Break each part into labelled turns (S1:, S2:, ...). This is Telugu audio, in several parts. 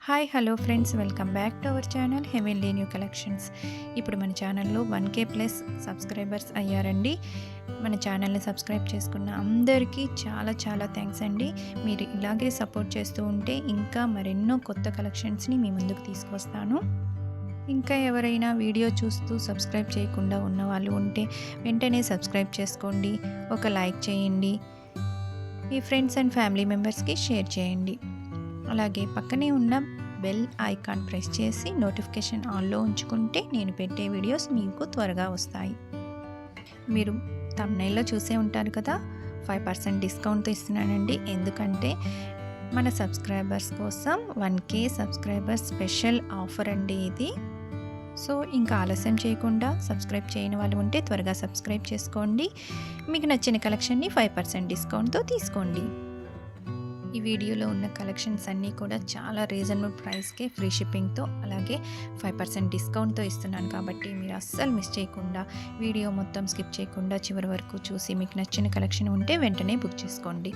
S1: Hi hello friends, welcome back to our channel heavenly new collections. ఇప్పుడు మన ఛానల్లో 1K ప్లస్ సబ్స్క్రైబర్స్ అయ్యారండి. మన ఛానల్ని సబ్స్క్రైబ్ చేసుకున్న అందరికీ చాలా చాలా థ్యాంక్స్ అండి. మీరు ఇలాగే సపోర్ట్ చేస్తూ ఉంటే ఇంకా మరెన్నో కొత్త కలెక్షన్స్ని మీ ముందుకు తీసుకొస్తాను. ఇంకా ఎవరైనా వీడియో చూస్తూ సబ్స్క్రైబ్ చేయకుండా ఉన్న వాళ్ళు ఉంటే వెంటనే సబ్స్క్రైబ్ చేసుకోండి, ఒక లైక్ చేయండి, మీ ఫ్రెండ్స్ అండ్ ఫ్యామిలీ మెంబర్స్కి షేర్ చేయండి. అలాగే పక్కనే ఉన్న బెల్ ఐకాన్ ప్రెస్ చేసి నోటిఫికేషన్ ఆన్లో ఉంచుకుంటే నేను పెట్టే వీడియోస్ మీకు త్వరగా వస్తాయి. మీరు థంబ్నెయిల్లో చూసే ఉంటారు కదా, 5% డిస్కౌంట్ ఇస్తున్నానండి. ఎందుకంటే మన సబ్స్క్రైబర్స్ కోసం 1K సబ్స్క్రైబర్స్ స్పెషల్ ఆఫర్ అండి ఇది. సో ఇంకా ఆలస్యం చేయకుండా సబ్స్క్రైబ్ చేయని వాళ్ళు ఉంటే త్వరగా సబ్స్క్రైబ్ చేసుకోండి. మీకు నచ్చిన కలెక్షన్ని 5% డిస్కౌంట్తో తీసుకోండి. ఈ వీడియోలో ఉన్న కలెక్షన్స్ అన్నీ కూడా చాలా రీజనబుల్ ప్రైస్కే ఫ్రీ షిప్పింగ్తో అలాగే 5% డిస్కౌంట్తో ఇస్తున్నాను. కాబట్టి మీరు అస్సలు మిస్ చేయకుండా వీడియో మొత్తం స్కిప్ చేయకుండా చివరి వరకు చూసి మీకు నచ్చిన కలెక్షన్ ఉంటే వెంటనే బుక్ చేసుకోండి.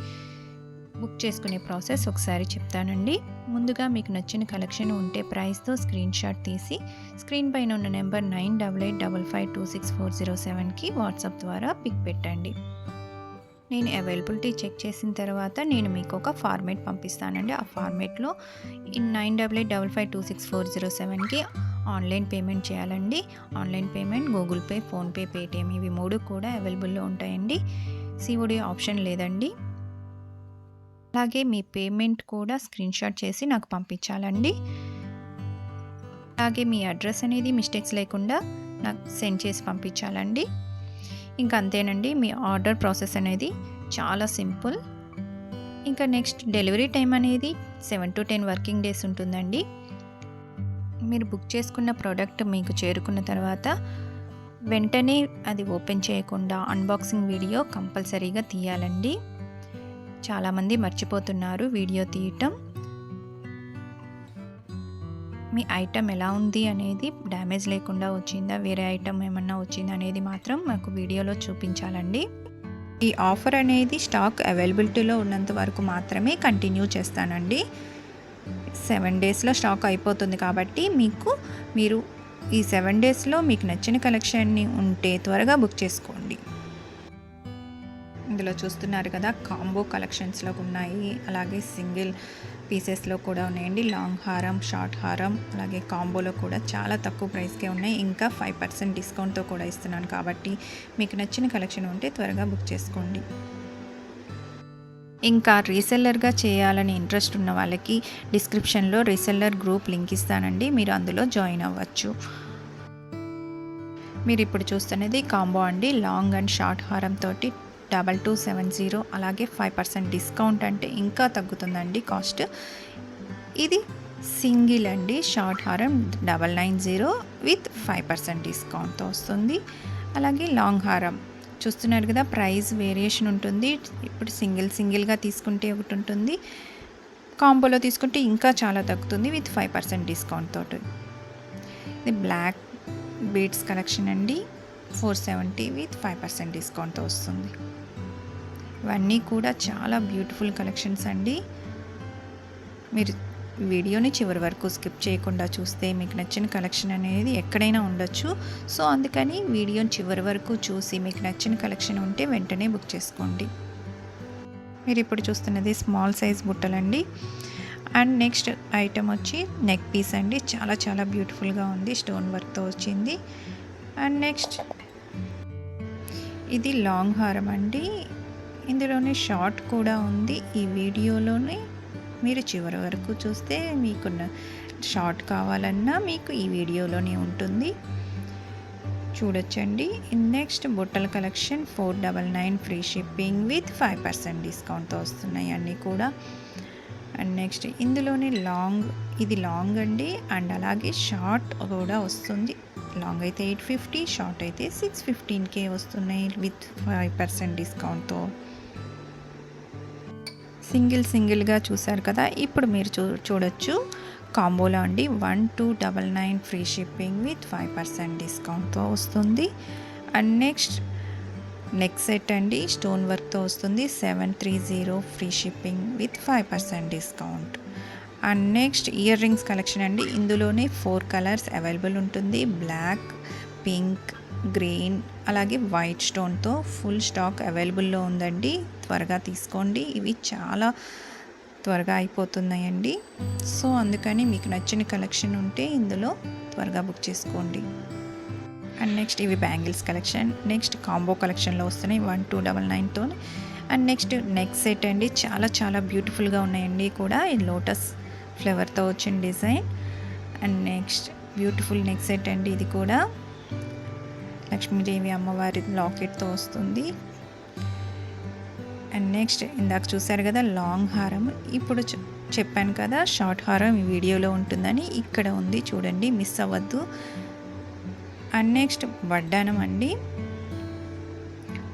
S1: బుక్ చేసుకునే ప్రాసెస్ ఒకసారి చెప్తానండి. ముందుగా మీకు నచ్చిన కలెక్షన్ ఉంటే ప్రైస్తో స్క్రీన్ షాట్ తీసి స్క్రీన్ పైన ఉన్న నెంబర్ 9885526407కి వాట్సాప్ ద్వారా పిక్ పెట్టండి. నేను అవైలబిలిటీ చెక్ చేసిన తర్వాత నేను మీకు ఒక ఫార్మేట్ పంపిస్తానండి. ఆ ఫార్మేట్లో 9885526407కి ఆన్లైన్ పేమెంట్ చేయాలండి. Online payment Google pay, PhonePe, Paytm ఇవి 3 కూడా అవైలబుల్లో ఉంటాయండి. సిఓడి ఆప్షన్ లేదండి. అలాగే మీ పేమెంట్ కూడా స్క్రీన్ షాట్ చేసి నాకు పంపించాలండి. అలాగే మీ అడ్రస్ అనేది మిస్టేక్స్ లేకుండా నాకు సెండ్ చేసి పంపించాలండి. ఇంకా అంతేనండి, మీ ఆర్డర్ ప్రాసెస్ అనేది చాలా సింపుల్. ఇంకా నెక్స్ట్ డెలివరీ టైం అనేది 7 to 10 వర్కింగ్ డేస్ ఉంటుందండి. మీరు బుక్ చేసుకున్న ప్రోడక్ట్ మీకు చేరుకున్న తర్వాత వెంటనే అది ఓపెన్ చేయకుండా అన్బాక్సింగ్ వీడియో కంపల్సరీగా తీయాలండి. చాలామంది మర్చిపోతున్నారు వీడియో తీయటం. మీ ఐటమ్ ఎలా ఉంది అనేది, డ్యామేజ్ లేకుండా వచ్చిందా, వేరే ఐటమ్ ఏమన్నా వచ్చిందా అనేది మాత్రం మాకు వీడియోలో చూపించాలండి. ఈ ఆఫర్ అనేది స్టాక్ అవైలబిలిటీలో ఉన్నంత వరకు మాత్రమే కంటిన్యూ చేస్తానండి. 7 డేస్లో స్టాక్ అయిపోతుంది కాబట్టి మీరు ఈ 7 డేస్లో మీకు నచ్చిన కలెక్షన్ని ఉంటే త్వరగా బుక్ చేసుకోండి. ఇందులో చూస్తున్నారు కదా, కాంబో కలెక్షన్స్లో ఉన్నాయి, అలాగే సింగిల్ పీసెస్లో కూడా ఉన్నాయండి. లాంగ్ హారం, షార్ట్ హారం, అలాగే కాంబోలో కూడా చాలా తక్కువ ప్రైస్కే ఉన్నాయి. ఇంకా 5% డిస్కౌంట్తో కూడా ఇస్తున్నాను. కాబట్టి మీకు నచ్చిన కలెక్షన్ ఉంటే త్వరగా బుక్ చేసుకోండి. ఇంకా రీసెల్లర్గా చేయాలని ఇంట్రెస్ట్ ఉన్న వాళ్ళకి డిస్క్రిప్షన్లో రీసెల్లర్ గ్రూప్ లింక్ ఇస్తానండి, మీరు అందులో జాయిన్ అవ్వచ్చు. మీరు ఇప్పుడు చూస్తున్నది కాంబో అండి. లాంగ్ అండ్ షార్ట్ హారం తోటి 2270, అలాగే 5% డిస్కౌంట్ అంటే ఇంకా తగ్గుతుందండి కాస్ట్. ఇది సింగిల్ అండి, షార్ట్ హారం 990 విత్ 5% డిస్కౌంట్తో వస్తుంది. అలాగే లాంగ్ హారం చూస్తున్నారు కదా, ప్రైస్ వేరియేషన్ ఉంటుంది. ఇప్పుడు సింగిల్గా తీసుకుంటే ఒకటి ఉంటుంది, కాంబోలో తీసుకుంటే ఇంకా చాలా తగ్గుతుంది విత్ 5% డిస్కౌంట్ తోటి. ఇది బ్లాక్ బీడ్స్ కలెక్షన్ అండి, 470 విత్ 5% డిస్కౌంట్తో వస్తుంది. ఇవన్నీ కూడా చాలా బ్యూటిఫుల్ కలెక్షన్స్ అండి. మీరు వీడియోని చివరి వరకు స్కిప్ చేయకుండా చూస్తే మీకు నచ్చిన కలెక్షన్ అనేది ఎక్కడైనా ఉండొచ్చు. సో అందుకని వీడియోని చివరి వరకు చూసి మీకు నచ్చిన కలెక్షన్ ఉంటే వెంటనే బుక్ చేసుకోండి. మీరు ఇప్పుడు చూస్తున్నది స్మాల్ సైజ్ బుట్టలండి. అండ్ నెక్స్ట్ ఐటమ్ వచ్చి నెక్ పీస్ అండి, చాలా చాలా బ్యూటిఫుల్గా ఉంది, స్టోన్ వర్క్తో వచ్చింది. అండ్ నెక్స్ట్ ఇది లాంగ్ హారం అండి, ఇందులోనే షార్ట్ కూడా ఉంది. ఈ వీడియోలోనే మీరు చివరి వరకు చూస్తే మీకు షార్ట్ కావాలన్నా మీకు ఈ వీడియోలోనే ఉంటుంది, చూడొచ్చండి. నెక్స్ట్ బుట్టల కలెక్షన్ 499 ఫ్రీ షిప్పింగ్ విత్ 5% డిస్కౌంట్తో వస్తున్నాయి అన్నీ కూడా. అండ్ నెక్స్ట్ ఇందులోనే ఇది లాంగ్ అండి, అండ్ అలాగే షార్ట్ కూడా వస్తుంది. లాంగ్ అయితే 850, షార్ట్ అయితే 615K వస్తున్నాయి విత్ 5% డిస్కౌంట్తో. సింగిల్గా చూసారు కదా, ఇప్పుడు మీరు చూడొచ్చు కాంబోలో అండి 1299 ఫ్రీ షిప్పింగ్ విత్ 5% డిస్కౌంట్తో వస్తుంది. అండ్ నెక్స్ట్ నెక్ సెట్ అండి, స్టోన్ వర్క్తో వస్తుంది, 730 free shipping with 5% discount. And next ear rings collection అండి. ఇందులోనే 4 కలర్స్ అవైలబుల్ ఉంటుంది. బ్లాక్, పింక్, గ్రీన్ అలాగే వైట్ స్టోన్తో ఫుల్ స్టాక్ అవైలబుల్లో ఉందండి. త్వరగా తీసుకోండి, ఇవి చాలా త్వరగా అయిపోతున్నాయండి. సో అందుకని మీకు నచ్చిన కలెక్షన్ ఉంటే ఇందులో త్వరగా బుక్ చేసుకోండి. అండ్ నెక్స్ట్ ఇవి బ్యాంగిల్స్ కలెక్షన్. నెక్స్ట్ కాంబో కలెక్షన్లో వస్తున్నాయి 1299తో. అండ్ నెక్స్ట్ నెక్ సెట్ అండి. చాలా చాలా బ్యూటిఫుల్గా ఉన్నాయండి కూడా. ఈ లోటస్ ఫ్లవర్తో వచ్చిన design. And next beautiful neck set అండి. ఇది కూడా లక్ష్మీదేవి అమ్మవారి లాకెట్తో వస్తుంది. అండ్ నెక్స్ట్ ఇందాక చూసారు కదా లాంగ్ హారం. ఇప్పుడు చెప్పాను కదా షార్ట్ హారం ఈ వీడియోలో ఉంటుందని. ఇక్కడ ఉంది చూడండి, మిస్ అవ్వద్దు. అండ్ నెక్స్ట్ వడ్డానం అండి.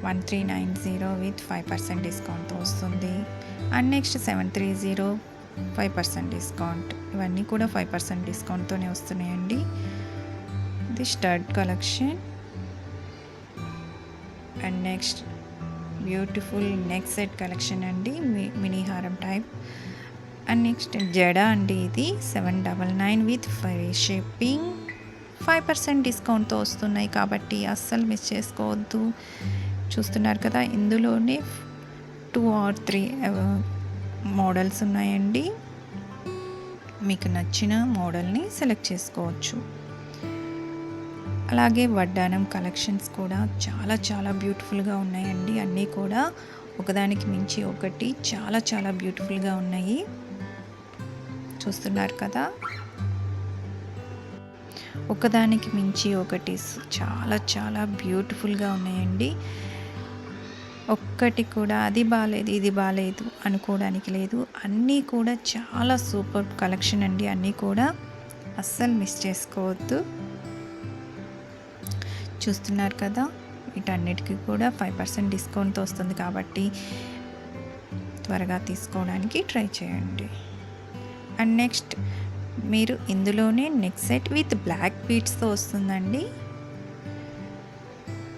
S1: 1390 విత్ 5% డిస్కౌంట్తో వస్తుంది. And next 730 5% discount. ఇవన్నీ కూడా 5% డిస్కౌంట్తోనే వస్తున్నాయండి. ఇది stud collection. And next beautiful neck set collection అండి, మినీ హారం టైప్. అండ్ నెక్స్ట్ జడ అండి. ఇది 799 విత్ ఫ్రీ షిప్పింగ్. 5% డిస్కౌంట్తో వస్తున్నాయి కాబట్టి అస్సలు మిస్ చేసుకోవద్దు. చూస్తున్నారు కదా, ఇందులోనే 2 or 3 మోడల్స్ ఉన్నాయండి. మీకు నచ్చిన మోడల్ని సెలెక్ట్ చేసుకోవచ్చు. అలాగే వడ్డానం కలెక్షన్స్ కూడా చాలా చాలా బ్యూటిఫుల్గా ఉన్నాయండి. అన్నీ కూడా ఒకదానికి మించి ఒకటి చాలా చాలా బ్యూటిఫుల్గా ఉన్నాయి. చూస్తున్నారు కదా, ఒకదానికి మించి ఒకటి చాలా చాలా బ్యూటిఫుల్గా ఉన్నాయండి. ఒక్కటి కూడా అది బాగాలేదు ఇది బాగాలేదు అనుకోవడానికి లేదు. అన్నీ కూడా చాలా సూపర్ కలెక్షన్ అండి. అన్నీ కూడా అస్సలు మిస్ చేసుకోవద్దు. చూస్తున్నారు కదా, వీటన్నిటికీ కూడా 5% డిస్కౌంట్తో వస్తుంది కాబట్టి త్వరగా తీసుకోవడానికి ట్రై చేయండి. అండ్ నెక్స్ట్ మీరు ఇందులోనే నెక్ సెట్ విత్ బ్లాక్ బీడ్స్తో వస్తుందండి.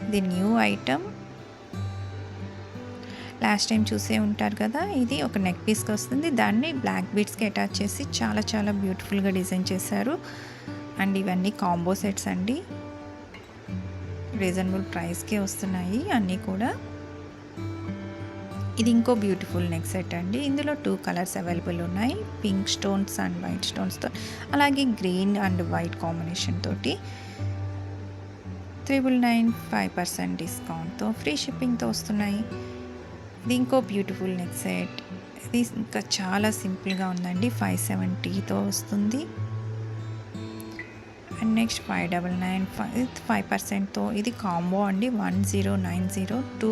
S1: ఇది న్యూ ఐటమ్. లాస్ట్ టైం చూసే ఉంటారు కదా. ఇది ఒక నెక్ పీస్కి వస్తుంది, దాన్ని బ్లాక్ బీడ్స్కి అటాచ్ చేసి చాలా చాలా బ్యూటిఫుల్గా డిజైన్ చేశారు. అండ్ ఇవన్నీ కాంబో సెట్స్ అండి. రీజనబుల్ ప్రైస్కే వస్తున్నాయి అన్నీ కూడా. ఇది ఇంకో బ్యూటిఫుల్ నెక్ సెట్ అండి. ఇందులో 2 కలర్స్ అవైలబుల్ ఉన్నాయి, పింక్ స్టోన్స్ అండ్ వైట్ స్టోన్స్తో, అలాగే గ్రీన్ అండ్ వైట్ కాంబినేషన్ తోటి 399 5% డిస్కౌంట్తో ఫ్రీ షిప్పింగ్తో వస్తున్నాయి. ఇది ఇంకో బ్యూటిఫుల్ నెక్ సెట్. ఇది ఇంకా చాలా సింపుల్గా ఉందండి. 570తో వస్తుంది. అండ్ నెక్స్ట్ 599 5%తో ఇది కాంబో అండి. 1090 2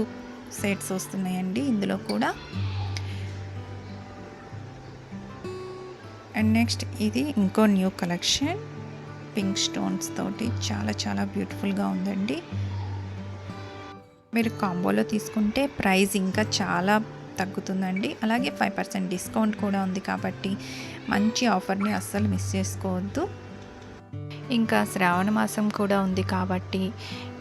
S1: సెట్స్ వస్తున్నాయండి ఇందులో కూడా. అండ్ నెక్స్ట్ ఇది ఇంకో న్యూ కలెక్షన్, పింక్ స్టోన్స్ తోటి చాలా చాలా బ్యూటిఫుల్గా ఉందండి. మీరు కాంబోలో తీసుకుంటే ప్రైస్ ఇంకా చాలా తగ్గుతుందండి. అలాగే 5% డిస్కౌంట్ కూడా ఉంది కాబట్టి మంచి ఆఫర్ని అస్సలు మిస్ చేసుకోవద్దు. ఇంకా శ్రావణ మాసం కూడా ఉంది కాబట్టి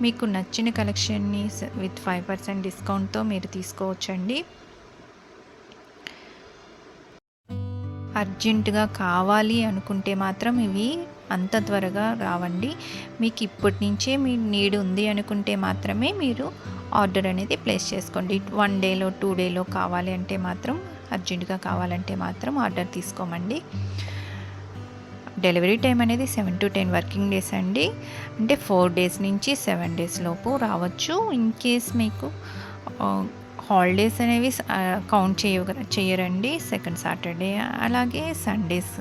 S1: మీకు నచ్చిన కలెక్షన్ని విత్ 5% డిస్కౌంట్తో మీరు తీసుకోవచ్చండి. అర్జెంటుగా కావాలి అనుకుంటే మాత్రం ఇవి అంత త్వరగా రావండి. మీకు ఇప్పటి నుంచే మీ నీడ్ ఉంది అనుకుంటే మాత్రమే మీరు ఆర్డర్ అనేది ప్లేస్ చేసుకోండి. 1 డేలో 2 డేలో కావాలి అంటే మాత్రం, అర్జెంటుగా కావాలంటే మాత్రం ఆర్డర్ తీసుకోమండి. డెలివరీ టైం అనేది 7 to 10 వర్కింగ్ డేస్ అండి. అంటే 4 డేస్ నుంచి 7 డేస్ లోపు రావచ్చు. ఇన్ కేస్ మీకు హాలిడేస్ అనేవి కౌంట్ చేయరండి. సెకండ్ సాటర్డే అలాగే సండేస్,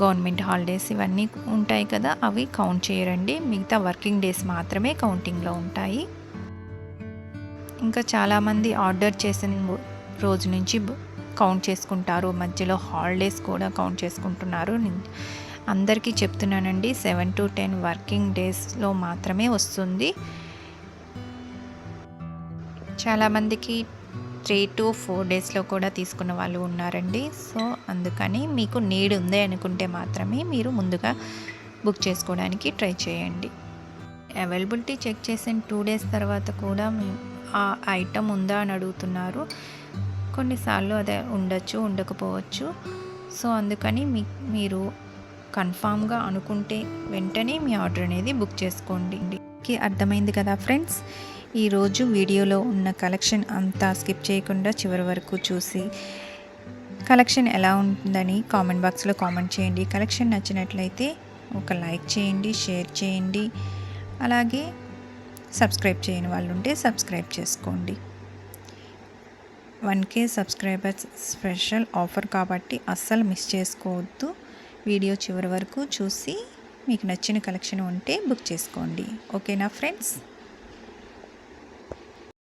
S1: గవర్నమెంట్ హాలిడేస్ ఇవన్నీ ఉంటాయి కదా, అవి కౌంట్ చేయరండి. మిగతా వర్కింగ్ డేస్ మాత్రమే కౌంటింగ్లో ఉంటాయి. ఇంకా చాలామంది ఆర్డర్ చేసిన రోజు నుంచి కౌంట్ చేసుకుంటారు, మధ్యలో హాలిడేస్ కూడా కౌంట్ చేసుకుంటున్నారు. అందరికీ చెప్తున్నానండి, 7 to 10 వర్కింగ్ డేస్లో మాత్రమే వస్తుంది. చాలామందికి 3 to 4 డేస్లో కూడా తీసుకున్న వాళ్ళు ఉన్నారండి. సో అందుకని మీకు నీడ్ ఉంది అనుకుంటే మాత్రమే మీరు ముందుగా బుక్ చేసుకోవడానికి ట్రై చేయండి. అవైలబిలిటీ చెక్ చేసిన 2 డేస్ తర్వాత కూడా ఆ ఐటమ్ ఉందా అని అడుగుతున్నారు. కొన్నిసార్లు అదే ఉండొచ్చు, ఉండకపోవచ్చు. సో అందుకని మీరు కన్ఫామ్గా అనుకుంటే వెంటనే మీ ఆర్డర్ అనేది బుక్ చేసుకోండి. అర్థమైంది కదా ఫ్రెండ్స్. ఈరోజు వీడియోలో ఉన్న కలెక్షన్ అంతా స్కిప్ చేయకుండా చివరి వరకు చూసి కలెక్షన్ ఎలా ఉంటుందని కామెంట్ బాక్స్లో కామెంట్ చేయండి. కలెక్షన్ నచ్చినట్లయితే ఒక లైక్ చేయండి, షేర్ చేయండి. అలాగే సబ్స్క్రైబ్ చేయని వాళ్ళు ఉంటే సబ్స్క్రైబ్ చేసుకోండి. 1K సబ్స్క్రైబర్స్ స్పెషల్ ఆఫర్ కాబట్టి అస్సలు మిస్ చేసుకోవద్దు. వీడియో చివరి వరకు చూసి మీకు నచ్చిన కలెక్షన్ ఉంటే బుక్ చేసుకోండి. ఓకేనా ఫ్రెండ్స్?